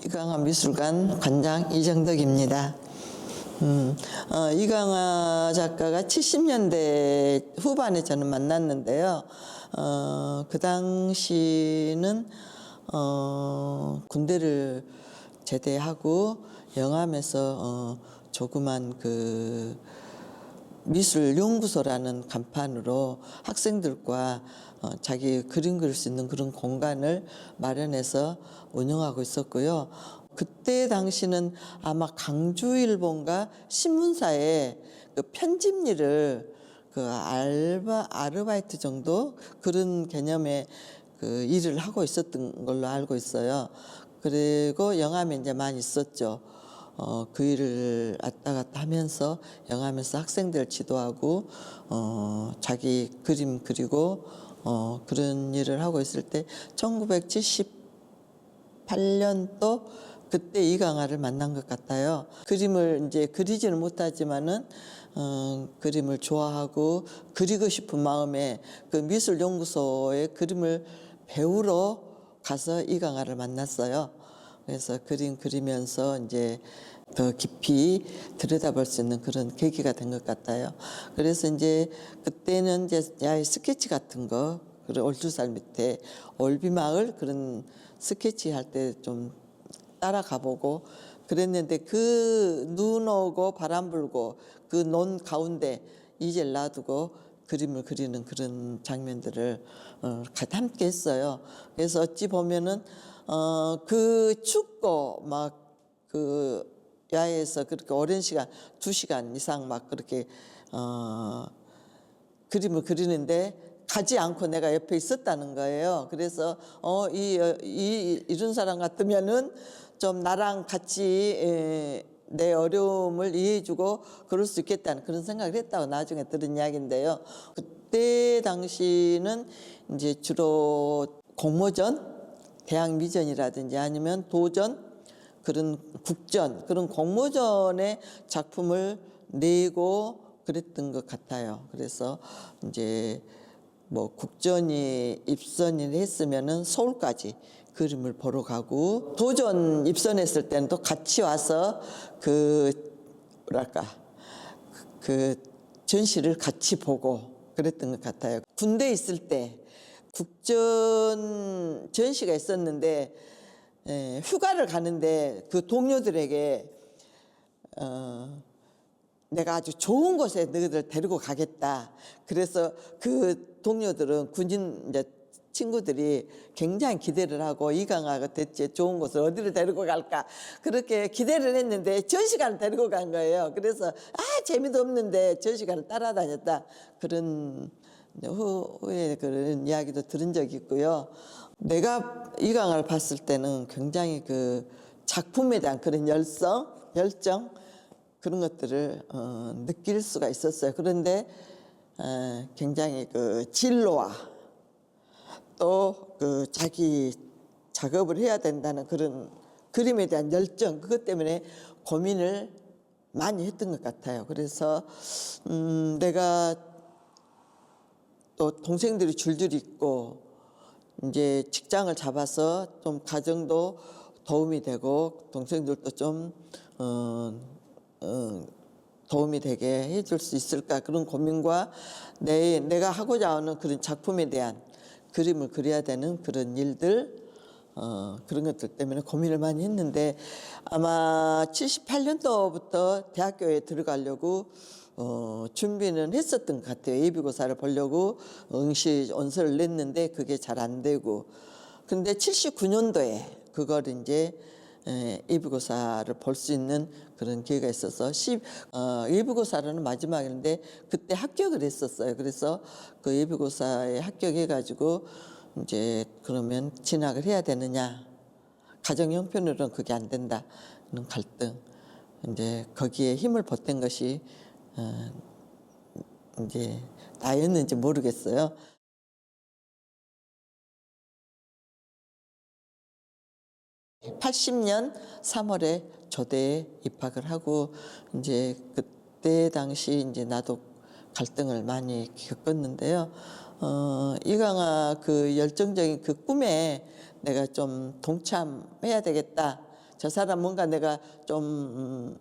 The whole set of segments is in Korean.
이강화 미술관 관장 이정덕입니다. 이강화 작가가 70년대 후반에 저는 만났는데요. 그 당시는 군대를 제대하고 영암에서 조그만 그 미술연구소라는 간판으로 학생들과 자기 그림 그릴 수 있는 그런 공간을 마련해서 운영하고 있었고요. 그때 당시는 아마 강주일본가 신문사에 그 편집 일을 그 아르바이트 정도 그런 개념의 그 일을 하고 있었던 걸로 알고 있어요. 그리고 영암에 이제 많이 있었죠. 그 일을 왔다 갔다 하면서 영암에서 학생들 지도하고 자기 그림 그리고 그런 일을 하고 있을 때 1978년도 그때 이강화를 만난 것 같아요. 그림을 이제 그리지는 못하지만은 그림을 좋아하고 그리고 싶은 마음에 그 미술연구소에 그림을 배우러 가서 이강화를 만났어요. 그래서 그림 그리면서 이제 더 깊이 들여다볼 수 있는 그런 계기가 된 것 같아요. 그래서 이제 그때는 이제 야외 스케치 같은 거, 그리고 올주살 밑에 올비마을 그런 스케치 할 때 좀 따라가 보고 그랬는데 그 눈 오고 바람 불고 그 논 가운데 이젤 놔두고 그림을 그리는 그런 장면들을 함께 했어요. 그래서 어찌 보면은 그 춥고 막 그 야외에서 그렇게 오랜 시간 2시간 이상 막 그렇게 그림을 그리는데 가지 않고 내가 옆에 있었다는 거예요. 그래서 이런 사람 같으면은 좀 나랑 같이 내 어려움을 이해해주고 그럴 수 있겠다는 그런 생각을 했다고 나중에 들은 이야기인데요. 그때 당시는 이제 주로 공모전, 대학미전이라든지 아니면 도전, 그런 국전, 그런 공모전의 작품을 내고 그랬던 것 같아요. 그래서 이제 뭐 국전이 입선이 했으면은 서울까지 그림을 보러 가고, 도전 입선했을 때는 또 같이 와서 그 뭐랄까 그 전시를 같이 보고 그랬던 것 같아요. 군대에 있을 때 국전 전시가 있었는데 휴가를 가는데 그 동료들에게 내가 아주 좋은 곳에 너희들 데리고 가겠다. 그래서 그 동료들은 군인 이제 친구들이 굉장히 기대를 하고 이강화가 대체 좋은 곳을 어디를 데리고 갈까 그렇게 기대를 했는데 전시관을 데리고 간 거예요. 그래서 재미도 없는데 전시관을 따라다녔다 그런 후에 그런 이야기도 들은 적이 있고요. 내가 이강화를 봤을 때는 굉장히 그 작품에 대한 그런 열정 그런 것들을 느낄 수가 있었어요. 그런데 굉장히 그 진로와 또 그 자기 작업을 해야 된다는 그런 그림에 대한 열정, 그것 때문에 고민을 많이 했던 것 같아요. 그래서 내가 또 동생들이 줄줄이 있고 이제 직장을 잡아서 좀 가정도 도움이 되고 동생들도 좀 도움이 되게 해줄 수 있을까 그런 고민과 내가 하고자 하는 그런 작품에 대한 그림을 그려야 되는 그런 일들 그런 것들 때문에 고민을 많이 했는데 아마 78년도부터 대학교에 들어가려고 준비는 했었던 것 같아요. 예비고사를 보려고 응시 원서를 냈는데 그게 잘 안 되고, 근데 79년도에 그걸 이제 예비고사를 볼 수 있는 그런 기회가 있어서 예비고사는 마지막인데 그때 합격을 했었어요. 그래서 그 예비고사에 합격해가지고 이제 그러면 진학을 해야 되느냐, 가정 형편으로는 그게 안 된다 그런 갈등, 이제 거기에 힘을 보탠 것이 이제 나였는지 모르겠어요. 80년 3월에 조대에 입학을 하고 이제 그때 당시 이제 나도 갈등을 많이 겪었는데요. 이강화 그 열정적인 그 꿈에 내가 좀 동참해야 되겠다. 저 사람 뭔가 내가 좀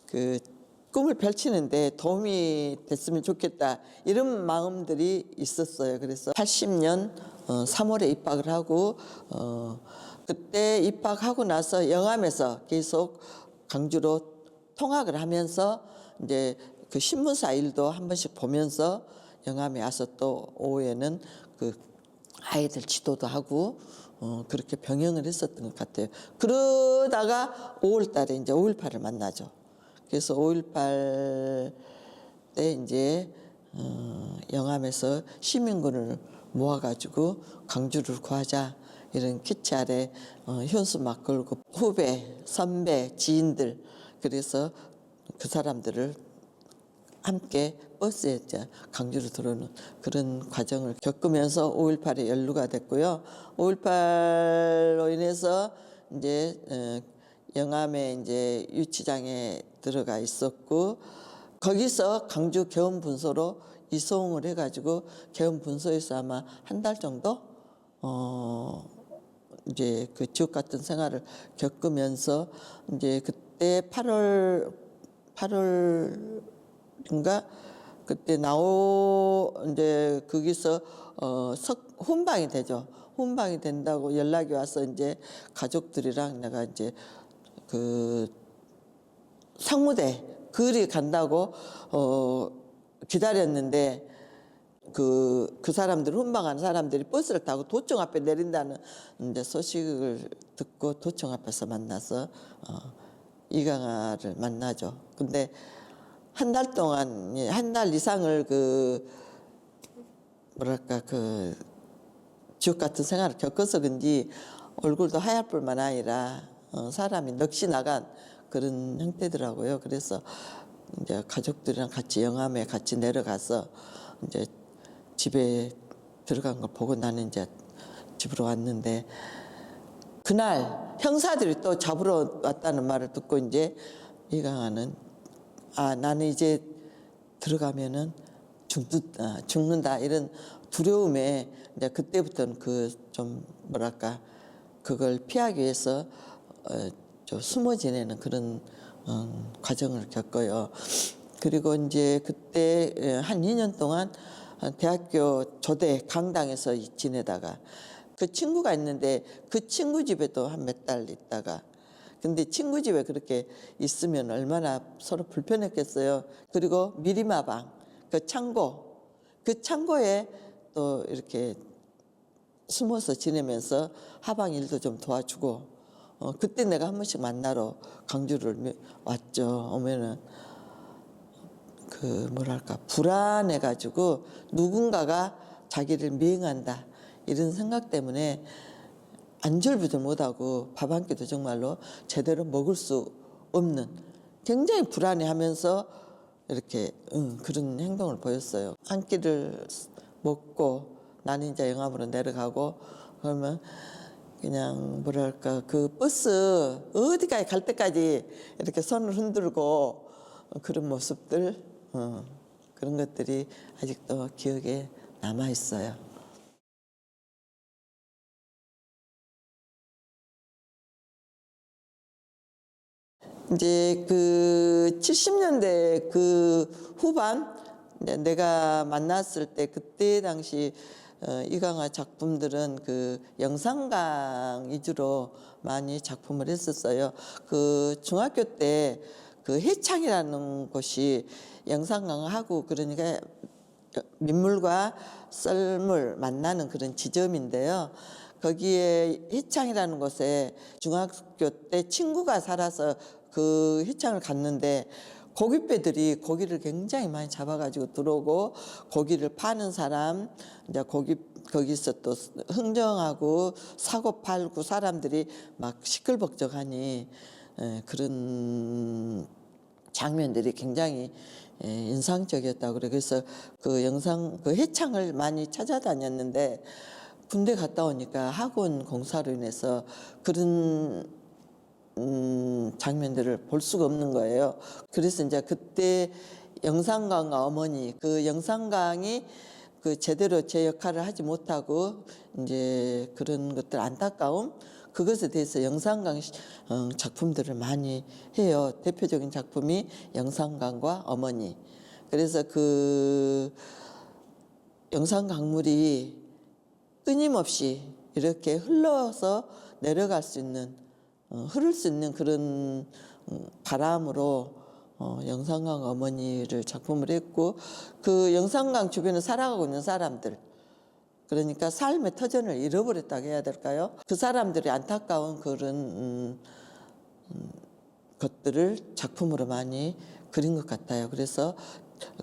그 꿈을 펼치는데 도움이 됐으면 좋겠다 이런 마음들이 있었어요. 그래서 80년 3월에 입학을 하고 그때 입학하고 나서 영암에서 계속 강주로 통학을 하면서 이제 그 신문사 일도 한 번씩 보면서 영암에 와서 또 오후에는 그 아이들 지도도 하고 그렇게 병행을 했었던 것 같아요. 그러다가 5월 달에 이제 5.18을 만나죠. 그래서 5.18 때 이제 영암에서 시민군을 모아가지고 강주를 구하자 이런 키치 아래 현수 막 걸고 후배, 선배, 지인들 그래서 그 사람들을 함께 버스에 이제 강주로 들어오는 그런 과정을 겪으면서 5.18에 연루가 됐고요. 5.18로 인해서 이제 영암에 이제 유치장에 들어가 있었고 거기서 강주 계엄분소로 이송을 해가지고 계엄분소에서 아마 한 달 정도 이제 그 지옥 같은 생활을 겪으면서 이제 그때 8월인가 그때 이제 거기서 훈방이 되죠. 훈방이 된다고 연락이 와서 이제 가족들이랑 내가 이제 그 상무대 그리 간다고 기다렸는데 그 사람들 훈방하는 사람들이 버스를 타고 도청 앞에 내린다는 이제 소식을 듣고 도청 앞에서 만나서 이강아를 만나죠. 근데 한 달 동안 한 달 이상을 그 뭐랄까 그 지옥 같은 생활을 겪어서 그런지 얼굴도 하얄 뿐만 아니라 사람이 넋이 나간 그런 형태더라고요. 그래서 이제 가족들이랑 같이 영암에 같이 내려가서 이제 집에 들어간 거 보고 나는 이제 집으로 왔는데 그날 형사들이 또 잡으러 왔다는 말을 듣고 이제 이강아는 나는 이제 들어가면은 죽는다 이런 두려움에 이제 그때부터는 그 좀 뭐랄까 그걸 피하기 위해서 좀 숨어 지내는 그런 과정을 겪어요. 그리고 이제 그때 한 2년 동안 대학교 조대 강당에서 지내다가 그 친구가 있는데 그 친구 집에도 한 몇 달 있다가 근데 친구 집에 그렇게 있으면 얼마나 서로 불편했겠어요. 그리고 미리마방 그 창고에 또 이렇게 숨어서 지내면서 하방 일도 좀 도와주고 그때 내가 한 번씩 만나러 강주를 왔죠. 오면은 그 뭐랄까 불안해가지고 누군가가 자기를 미행한다 이런 생각 때문에 안절부절 못하고 밥 한 끼도 정말로 제대로 먹을 수 없는 굉장히 불안해하면서 이렇게 그런 행동을 보였어요. 한 끼를 먹고 나는 이제 영암으로 내려가고 그러면 그냥 뭐랄까 그 버스 어디까지 갈 때까지 이렇게 손을 흔들고 그런 모습들 그런 것들이 아직도 기억에 남아 있어요. 이제 그 70년대 그 후반 내가 만났을 때 그때 당시 이강아 작품들은 그 영상강 위주로 많이 작품을 했었어요. 그 중학교 때 그 해창이라는 곳이 영상강하고 그러니까 민물과 썰물 만나는 그런 지점인데요. 거기에 해창이라는 곳에 중학교 때 친구가 살아서 그 해창을 갔는데 고깃배들이 고기를 굉장히 많이 잡아가지고 들어오고 고기를 파는 사람 이제 거기서 또 흥정하고 사고 팔고 사람들이 막 시끌벅적하니 그런 장면들이 굉장히 인상적이었다고 그래. 그래서 그 영상 그 해창을 많이 찾아다녔는데 군대 갔다 오니까 학원 공사로 인해서 그런 장면들을 볼 수가 없는 거예요. 그래서 이제 그때 영산강 어머니 그 영산강이 그 제대로 제 역할을 하지 못하고 이제 그런 것들 안타까움 그것에 대해서 영상강 작품들을 많이 해요. 대표적인 작품이 영상강과 어머니. 그래서 그 영상강물이 끊임없이 이렇게 흘러서 내려갈 수 있는 흐를 수 있는 그런 바람으로 영산강 어머니를 작품을 했고 그 영산강 주변에 살아가고 있는 사람들 그러니까 삶의 터전을 잃어버렸다고 해야 될까요? 그 사람들이 안타까운 그런 것들을 작품으로 많이 그린 것 같아요. 그래서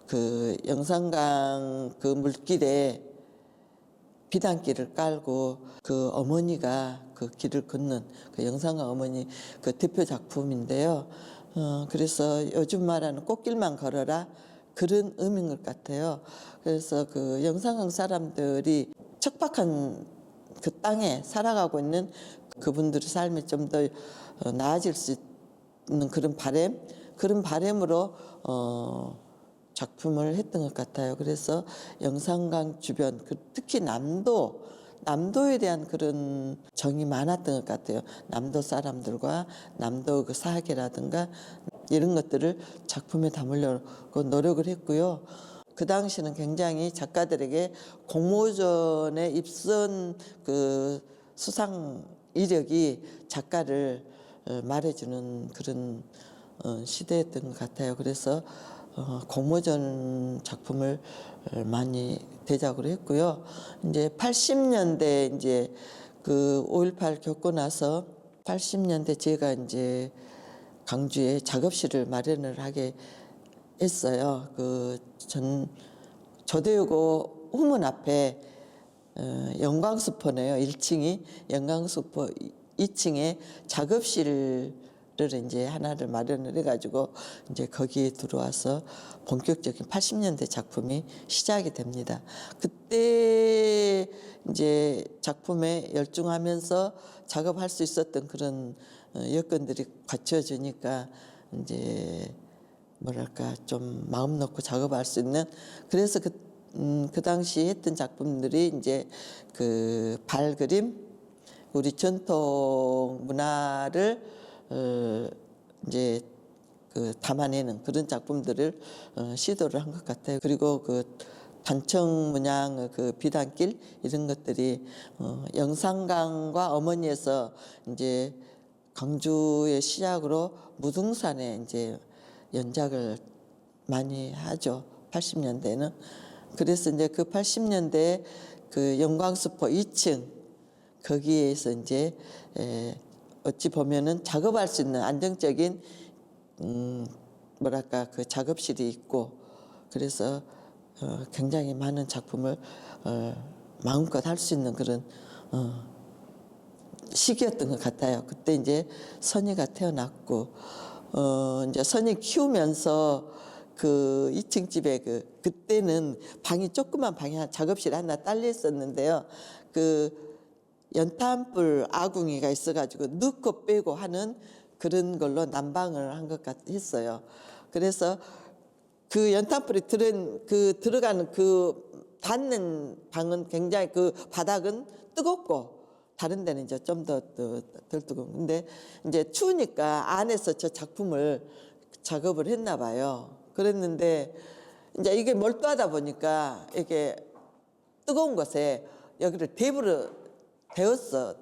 그 영산강 그 물길에 비단길을 깔고 그 어머니가 그 길을 걷는 그 영산강 어머니 그 대표 작품인데요. 그래서 요즘 말하는 꽃길만 걸어라 그런 의미인 것 같아요. 그래서 그 영산강 사람들이 척박한 그 땅에 살아가고 있는 그분들의 삶이 좀 더 나아질 수 있는 그런 바람으로 작품을 했던 것 같아요. 그래서 영산강 주변, 특히 남도에 대한 그런 정이 많았던 것 같아요. 남도 사람들과 남도 그 사학이라든가 이런 것들을 작품에 담으려고 노력을 했고요. 그 당시는 굉장히 작가들에게 공모전에 입선 그 수상 이력이 작가를 말해주는 그런 시대였던 것 같아요. 그래서 공모전 작품을 많이 대작으로 했고요. 이제 80년대 이제 그 5.18 겪고 나서 80년대 제가 이제 강주에 작업실을 마련을 하게 했어요. 그 조대유고 후문 앞에 영광수포네요. 1층이 영광수포 2층에 작업실을 이제 하나를 마련을 해가지고 이제 거기에 들어와서 본격적인 80년대 작품이 시작이 됩니다. 그때 이제 작품에 열중하면서 작업할 수 있었던 그런 여건들이 갖춰지니까 이제 뭐랄까 좀 마음 놓고 작업할 수 있는 그래서 그 당시 했던 작품들이 이제 그 발그림 우리 전통 문화를 이제 그 담아내는 그런 작품들을 시도를 한 것 같아요. 그리고 그 단청 문양 그 비단길 이런 것들이 영산강과 어머니에서 이제 강주의 시작으로 무등산에 이제 연작을 많이 하죠. 80년대는. 그래서 이제 그 80년대 그 영광수포 2층 거기에서 이제 어찌 보면은 작업할 수 있는 안정적인 뭐랄까 그 작업실이 있고 그래서 굉장히 많은 작품을 마음껏 할 수 있는 그런 시기였던 것 같아요. 그때 이제 선희가 태어났고 이제 선희 키우면서 그 2층 집에 그때는 방이 조그만 방이 작업실 하나 딸려 있었는데요. 그 연탄불 아궁이가 있어가지고 넣고 빼고 하는 그런 걸로 난방을 한 것 같았어요. 그래서 그 연탄불이 들어가는 그 닿는 방은 굉장히 그 바닥은 뜨겁고 다른 데는 이제 좀 더 덜 뜨거운. 근데 이제 추우니까 안에서 저 작품을 작업을 했나 봐요. 그랬는데 이제 이게 몰두하다 보니까 이게 뜨거운 것에 여기를 대부러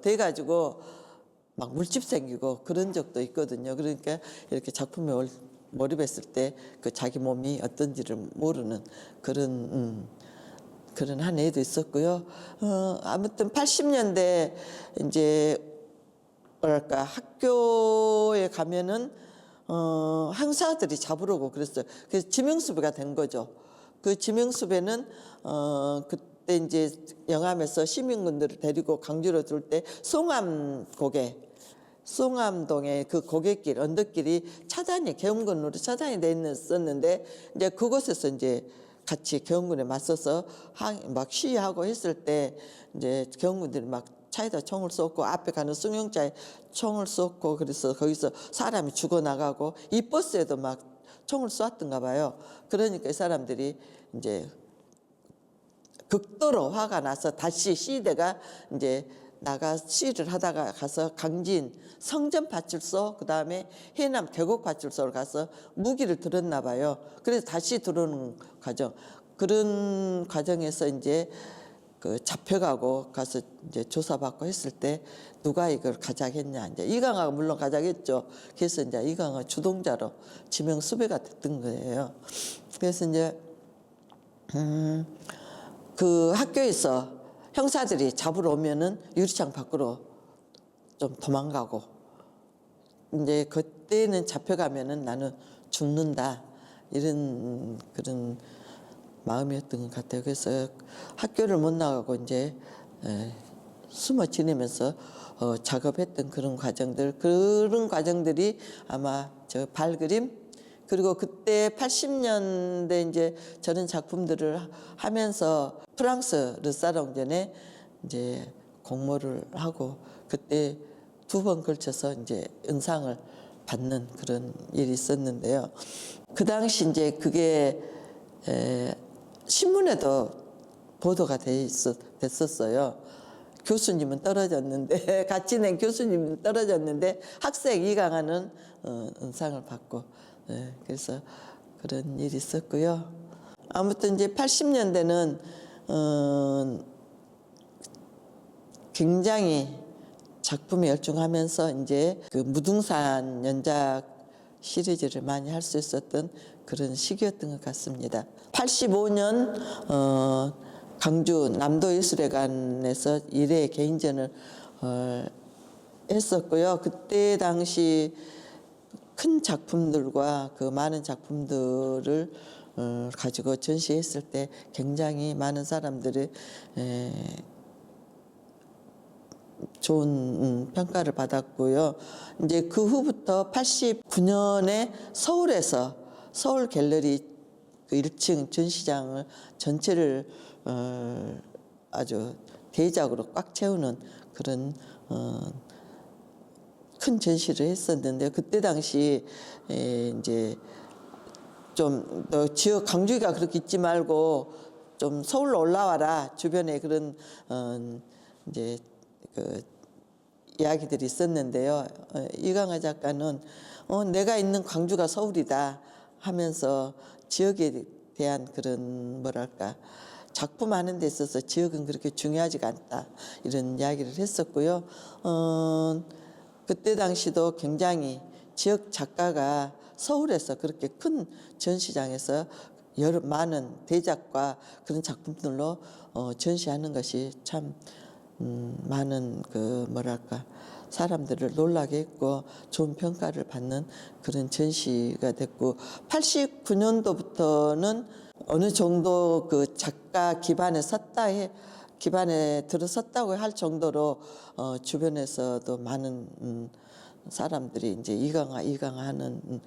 돼가지고 막 물집 생기고 그런 적도 있거든요. 그러니까 이렇게 작품에 몰입했을 때 그 자기 몸이 어떤지를 모르는 그런 한 해도 있었고요. 아무튼 80년대 이제 뭐랄까 학교에 가면은 행사들이 잡으러 오고 그랬어요. 그래서 지명수배가 된 거죠. 그 지명수배는 그때 이제 영암에서 시민군들을 데리고 강주로 들 때 송암동에 그 고갯길 언덕길이 계엄군으로 차단이 돼 있었는데 이제 그곳에서 이제 같이 계엄군에 맞서서 막 시위하고 했을 때 이제 계엄군들이 막 차에다 총을 쏘고 앞에 가는 승용차에 총을 쏘고 그래서 거기서 사람이 죽어나가고 이 버스에도 막 총을 쏘았던가 봐요. 그러니까 이 사람들이 이제 극도로 화가 나서 다시 시대가 이제 나가 시를 하다가 가서 강진 성전파출소 그다음에 해남 계곡파출소를 가서 무기를 들었나 봐요. 그래서 다시 들어오는 과정. 그런 과정에서 이제 그 잡혀가고 가서 이제 조사받고 했을 때 누가 이걸 가져가겠냐. 이제 이강화가 물론 가져가겠죠. 그래서 이제 이강화 주동자로 지명 수배가 됐던 거예요. 그래서 이제 그 학교에서 형사들이 잡으러 오면은 유리창 밖으로 좀 도망가고 이제 그때는 잡혀가면은 나는 죽는다 이런 그런 마음이었던 것 같아요. 그래서 학교를 못 나가고 이제 숨어 지내면서 작업했던 그런 과정들이 아마 저 발그림 그리고 그때 80년대 이제 저런 작품들을 하면서 프랑스 르사롱전에 이제 공모를 하고 그때 2번 걸쳐서 이제 은상을 받는 그런 일이 있었는데요. 그 당시 이제 그게 신문에도 보도가 됐었어요. 교수님은 떨어졌는데 같이 낸 교수님은 떨어졌는데 학생 이강화는 은상을 받고 그래서 그런 일이 있었고요. 아무튼 이제 80년대는 굉장히 작품에 열중하면서 이제 그 무등산 연작 시리즈를 많이 할 수 있었던 그런 시기였던 것 같습니다. 85년 강주 남도예술회관에서 1회 개인전을 했었고요. 그때 당시 큰 작품들과 그 많은 작품들을 가지고 전시했을 때 굉장히 많은 사람들이 좋은 평가를 받았고요. 이제 그 후부터 89년에 서울에서 서울 갤러리 그 1층 전시장을 전체를 아주 대작으로 꽉 채우는 그런 큰 전시를 했었는데 그때 당시 이제 좀 너 지역 강주가 그렇게 있지 말고 좀 서울로 올라와라 주변에 그런 이제 그 이야기들이 있었는데요. 이강화 작가는 내가 있는 광주가 서울이다 하면서 지역에 대한 그런 뭐랄까 작품하는 데 있어서 지역은 그렇게 중요하지가 않다 이런 이야기를 했었고요. 그때 당시도 굉장히 지역 작가가 서울에서 그렇게 큰 전시장에서 여러 많은 대작과 그런 작품들로 전시하는 것이 참 많은 그 뭐랄까 사람들을 놀라게 했고 좋은 평가를 받는 그런 전시가 됐고 89년도부터는 어느 정도 그 작가 기반에 들어섰다고 할 정도로 주변에서도 많은 사람들이 이제 이강화 하는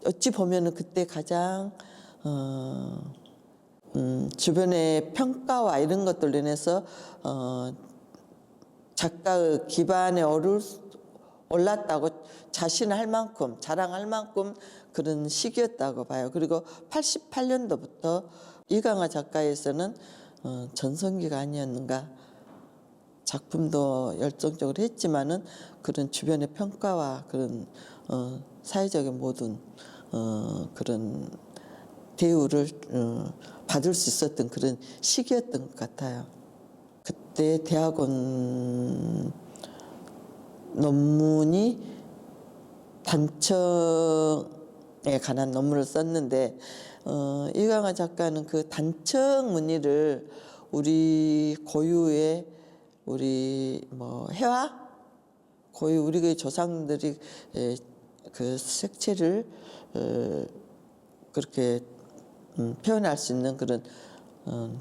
어찌 보면은 그때 가장 주변의 평가와 이런 것들로 인해서 작가의 기반에 올랐다고 자신할 만큼 자랑할 만큼 그런 시기였다고 봐요. 그리고 88년도부터 이강화 작가에서는 전성기가 아니었는가. 작품도 열정적으로 했지만은 그런 주변의 평가와 그런 사회적인 모든 그런 대우를 받을 수 있었던 그런 시기였던 것 같아요. 그때 대학원 논문이 단청에 관한 논문을 썼는데 이강화 작가는 그 단청 무늬를 우리 고유의 우리 뭐 해화 고유 우리의 조상들이 그 색채를 그렇게 표현할 수 있는 그런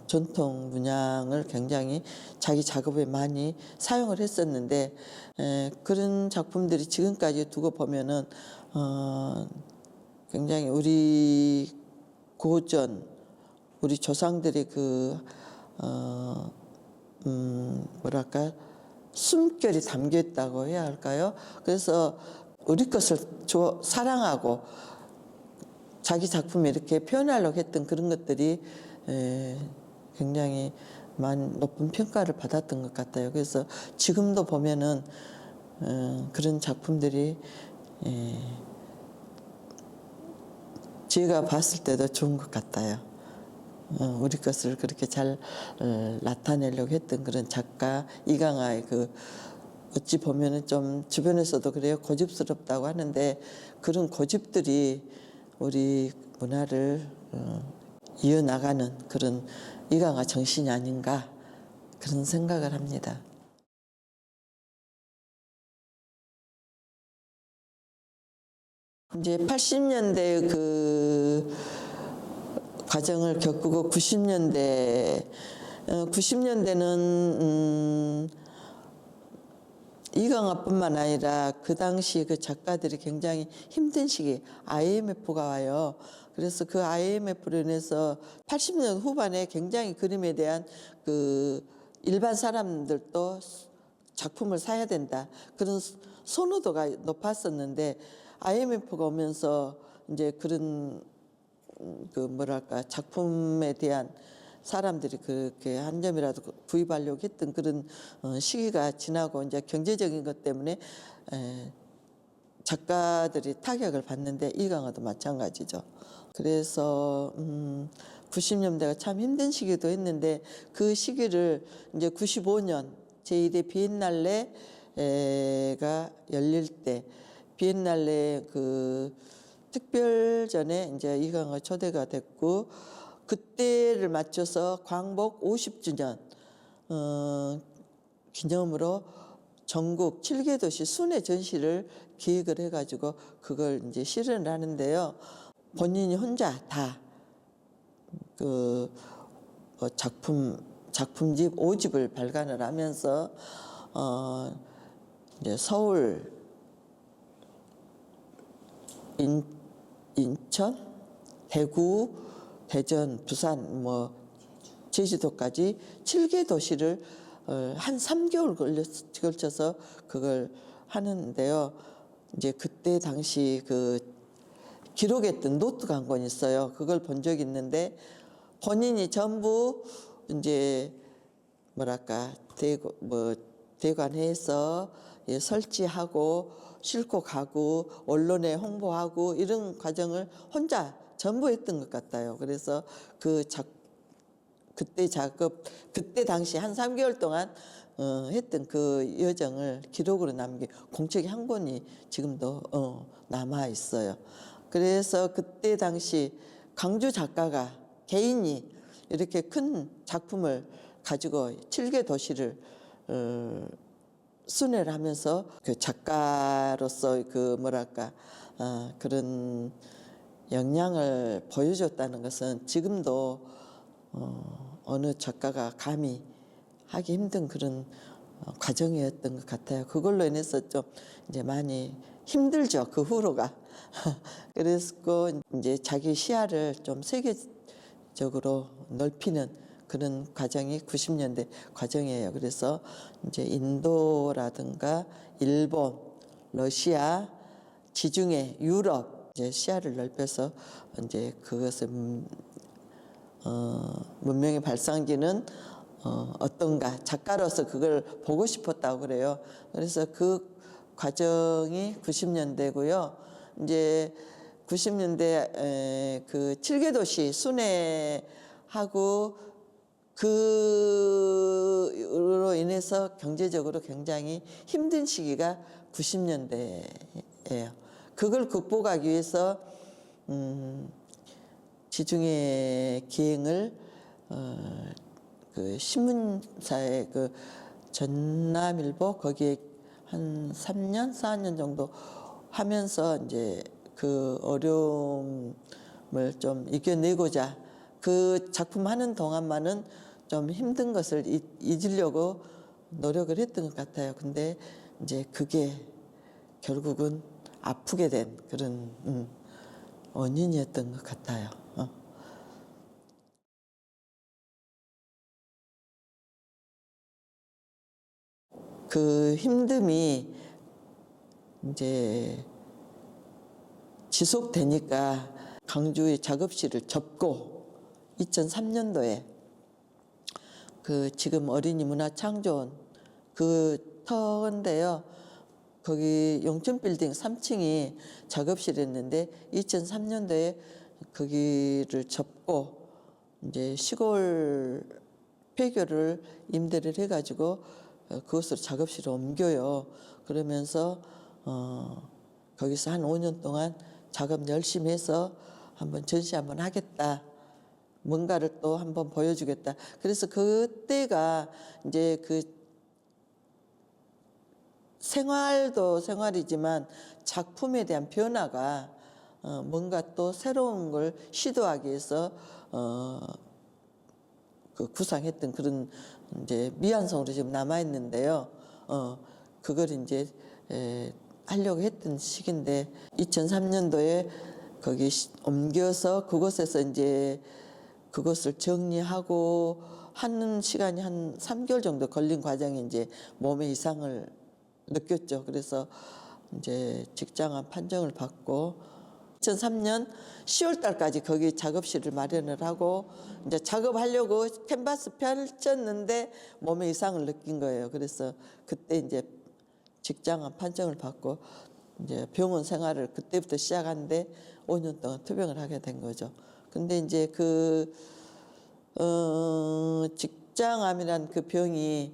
전통 문양을 굉장히 자기 작업에 많이 사용을 했었는데 그런 작품들이 지금까지 두고 보면은 굉장히 우리 고전 우리 조상들이 그 뭐랄까 숨결이 담겨 있다고 해야 할까요? 그래서 우리 것을 사랑하고 자기 작품에 이렇게 표현하려고 했던 그런 것들이 굉장히 높은 평가를 받았던 것 같아요. 그래서 지금도 보면은 그런 작품들이 제가 봤을 때도 좋은 것 같아요. 우리 것을 그렇게 잘 나타내려고 했던 그런 작가 이강화의 어찌 보면은 좀 주변에서도 그래요. 고집스럽다고 하는데 그런 고집들이 우리 문화를 이어나가는 그런 이강화 정신이 아닌가 그런 생각을 합니다. 이제 80년대 과정을 겪고 90년대는 이강화뿐만 아니라 그 당시 그 작가들이 굉장히 힘든 시기 IMF가 와요. 그래서 그 IMF로 인해서 80년 후반에 굉장히 그림에 대한 일반 사람들도 작품을 사야 된다. 그런 선호도가 높았었는데 IMF가 오면서 이제 그런 작품에 대한 사람들이 그렇게 한 점이라도 구입하려고 했던 그런 시기가 지나고 이제 경제적인 것 때문에 작가들이 타격을 받는데 이강화도 마찬가지죠. 그래서 90년대가 참 힘든 시기도 했는데 그 시기를 이제 95년 제1회 비엔날레가 열릴 때 비엔날레 특별전에 이제 이강화 초대가 됐고 그때를 맞춰서 광복 50주년 기념으로 전국 7개 도시 순회 전시를 기획을 해가지고 그걸 이제 실현을 하는데요. 본인이 혼자 다 작품집 5집을 발간을 하면서 이제 서울, 인천, 대구, 대전, 부산, 제주도까지 7개 도시를 한 3개월 걸쳐서 그걸 하는데요. 이제 그때 당시 기록했던 노트가 한 권 있어요. 그걸 본 적이 있는데 본인이 전부 이제 대관해서 설치하고 싣고 가고 언론에 홍보하고 이런 과정을 혼자 전부 했던 것 같아요. 그래서 그때 당시 한 3개월 동안 했던 그 여정을 기록으로 남긴 공책이 한 권이 지금도 남아 있어요. 그래서 그때 당시 강주 작가가 개인이 이렇게 큰 작품을 가지고 7개 도시를 순회를 하면서 그 작가로서 그런 역량을 보여줬다는 것은 지금도 어느 작가가 감히 하기 힘든 그런 과정이었던 것 같아요. 그걸로 인해서 좀 이제 많이 힘들죠. 그 후로가. 그래서 이제 자기 시야를 좀 세계적으로 넓히는 그런 과정이 90년대 과정이에요. 그래서 이제 인도라든가 일본, 러시아, 지중해, 유럽 이제 시야를 넓혀서 이제 그것을 문명의 발상지는 어떤가 작가로서 그걸 보고 싶었다고 그래요. 그래서 그 과정이 90년대고요. 이제 90년대 그 7개 도시 순회하고 그로 인해서 경제적으로 굉장히 힘든 시기가 90년대예요. 그걸 극복하기 위해서 지중해 기행을 그 신문사의 전남일보 거기에 한 3년, 4년 정도 하면서 이제 그 어려움을 좀 이겨내고자 그 작품 하는 동안만은 좀 힘든 것을 잊으려고 노력을 했던 것 같아요. 근데 이제 그게 결국은 아프게 된 그런 원인이었던 것 같아요. 그 힘듦이 이제 지속되니까 강주의 작업실을 접고 2003년도에 그 지금 어린이 문화창조원 그 터인데요. 거기 용천빌딩 3층이 작업실이었는데 2003년도에 거기를 접고 이제 시골 폐교를 임대를 해가지고 그것으로 작업실을 옮겨요. 그러면서 거기서 한 5년 동안 작업 열심히 해서 한번 전시 한번 하겠다. 뭔가를 또 한번 보여주겠다. 그래서 그때가 이제 그 생활도 생활이지만 작품에 대한 변화가 뭔가 또 새로운 걸 시도하기 위해서 그 구상했던 그런 이제 미완성으로 지금 남아 있는데요. 그걸 이제 하려고 했던 시기인데 2003년도에 거기 옮겨서 그곳에서 이제 그것을 정리하고 하는 시간이 한 3개월 정도 걸린 과정에 이제 몸에 이상을 느꼈죠. 그래서 이제 직장암 판정을 받고 2003년 10월 달까지 거기 작업실을 마련을 하고 이제 작업하려고 캔버스 펼쳤는데 몸에 이상을 느낀 거예요. 그래서 그때 이제 직장암 판정을 받고 이제 병원 생활을 그때부터 시작한데 5년 동안 투병을 하게 된 거죠. 근데 이제 그 직장암이란 그 병이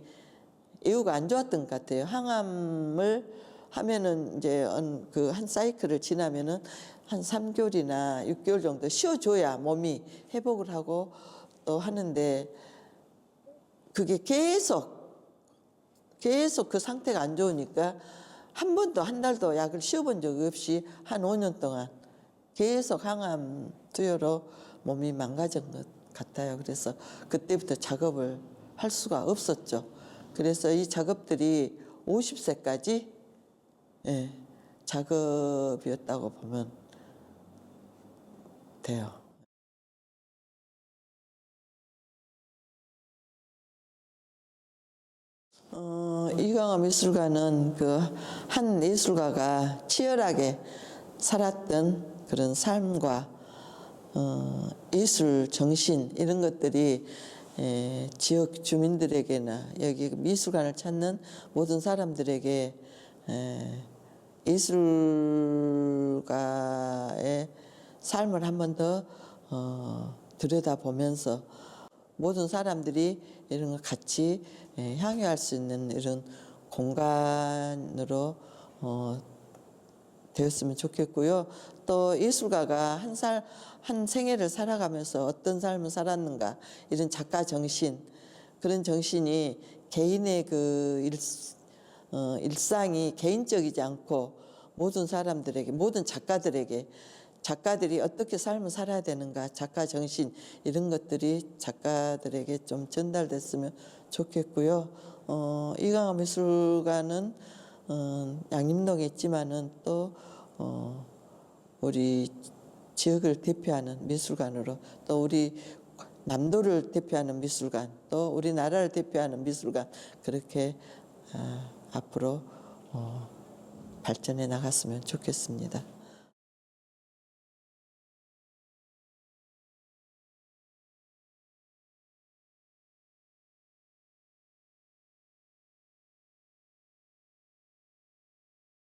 애우가 안 좋았던 것 같아요. 항암을 하면은 이제 그 한 사이클을 지나면은 한 3개월이나 6개월 정도 쉬어줘야 몸이 회복을 하고 또 하는데 그게 계속 그 상태가 안 좋으니까 한 번도 한 달도 약을 쉬어본 적 없이 한 5년 동안 계속 항암 투여로 몸이 망가진 것 같아요. 그래서 그때부터 작업을 할 수가 없었죠. 그래서 이 작업들이 50세까지 작업이었다고 보면 돼요. 이강화 미술관은 그 한 예술가가 치열하게 살았던 그런 삶과 예술 정신 이런 것들이 지역 주민들에게나 여기 미술관을 찾는 모든 사람들에게 예술가의 삶을 한 번 더 들여다보면서 모든 사람들이 이런 걸 같이 향유할 수 있는 이런 공간으로 되었으면 좋겠고요. 또 예술가가 한 생애를 살아가면서 어떤 삶을 살았는가 이런 작가 정신 그런 정신이 개인의 그 일상이 개인적이지 않고 모든 사람들에게 모든 작가들이 어떻게 삶을 살아야 되는가 작가 정신 이런 것들이 작가들에게 좀 전달됐으면 좋겠고요. 이강화 미술관은 양림동에 있지만은 또 우리 지역을 대표하는 미술관으로 또 우리 남도를 대표하는 미술관 또 우리나라를 대표하는 미술관 그렇게 앞으로 발전해 나갔으면 좋겠습니다.